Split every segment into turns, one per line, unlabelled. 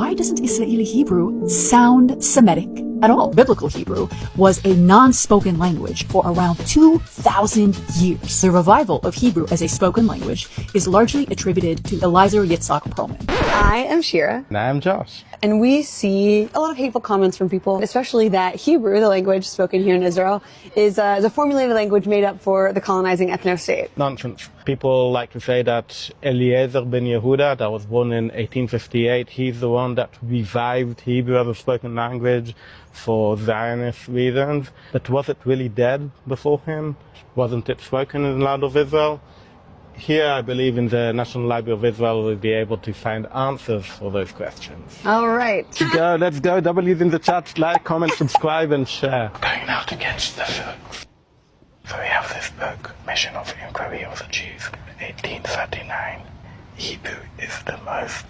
why doesn't Israeli Hebrew sound Semitic at all? Biblical Hebrew was a non-spoken language for around 2,000 years. The revival of Hebrew as a spoken language is largely attributed to Eliezer Yitzhak Perlman.
I am Shira.
And I am Josh.
And we see a lot of hateful comments from people, especially that Hebrew, the language spoken here in Israel, is a formulated language made up for the colonizing ethno-state.
Nonsense. People like to say that Eliezer ben Yehuda, that was born in 1858, he's the one that revived Hebrew as a spoken language for Zionist reasons. But was it really dead before him? Wasn't it spoken in the land of Israel? Here, I believe in the National Library of Israel, we'll be able to find answers for those questions.
All right.
Let's go. W's in the chat. Like, comment, subscribe, and share. Going now to get the books. So we have this book, Mission of Inquiry of the Jews, 1839. Hebrew is the most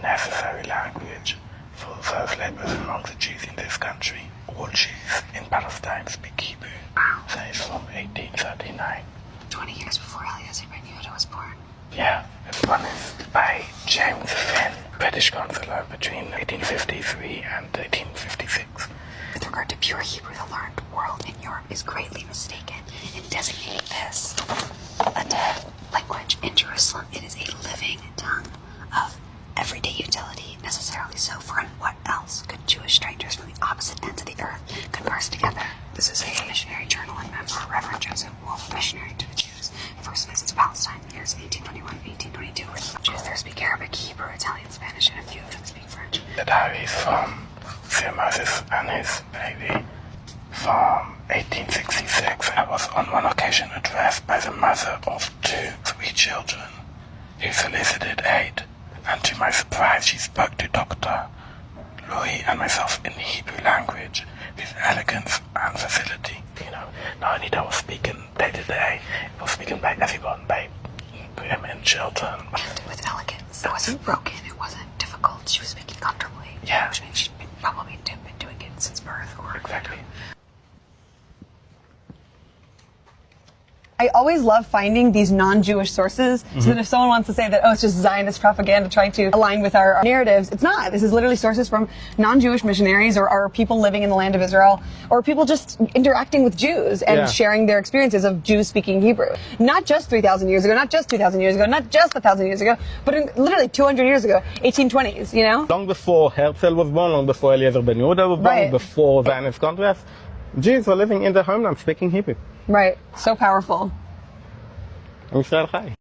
necessary language for those labors among the Jews in this country. All Jews in Palestine speak Hebrew. So it's from 1839.
20 years before Eliezer ben Yehuda was born.
Yeah, this one is by James Finn, British consular between 1853 and 1856.
With regard to pure Hebrew, the learned world in Europe is greatly mistaken in designating this a dead language. In Jerusalem, it is a living tongue of everyday utility, necessarily so. For in what else could Jewish strangers from the opposite ends of the earth converse together? This is a missionary journal and member, Reverend Joseph Wolf, missionary to the Jews. First visits Palestine in the years 1821-1822. Jews there speak Arabic, Hebrew, Italian, Spanish, and a few of them speak French.
The diary is from Sir Moses and his baby from 1866. It was on one occasion addressed by the mother of 3 children who solicited aid, and to my surprise she spoke to Dr. Louis and myself in Hebrew language with elegance and facility. You know, not only that was speaken day to day, it was speaken by everyone, by women and children.
And with elegance. It wasn't broken, it wasn't difficult. She was speaking comfortably.
Yeah.
Which means she'd probably been doing it since birth. Or
Exactly.
I always love finding these non-Jewish sources, so that if someone wants to say that, oh, it's just Zionist propaganda trying to align with our narratives, it's not. This is literally sources from non-Jewish missionaries or people living in the land of Israel, or people just interacting with Jews and sharing their experiences of Jews speaking Hebrew. Not just 3,000 years ago, not just 2,000 years ago, not just 1,000 years ago, but literally 200 years ago, 1820s, you know?
Long before Herzl was born, long before Eliezer ben Yehuda was born, before Zionist Congress, Jews were living in their homeland speaking Hebrew.
Right. So powerful.
Israel Chai.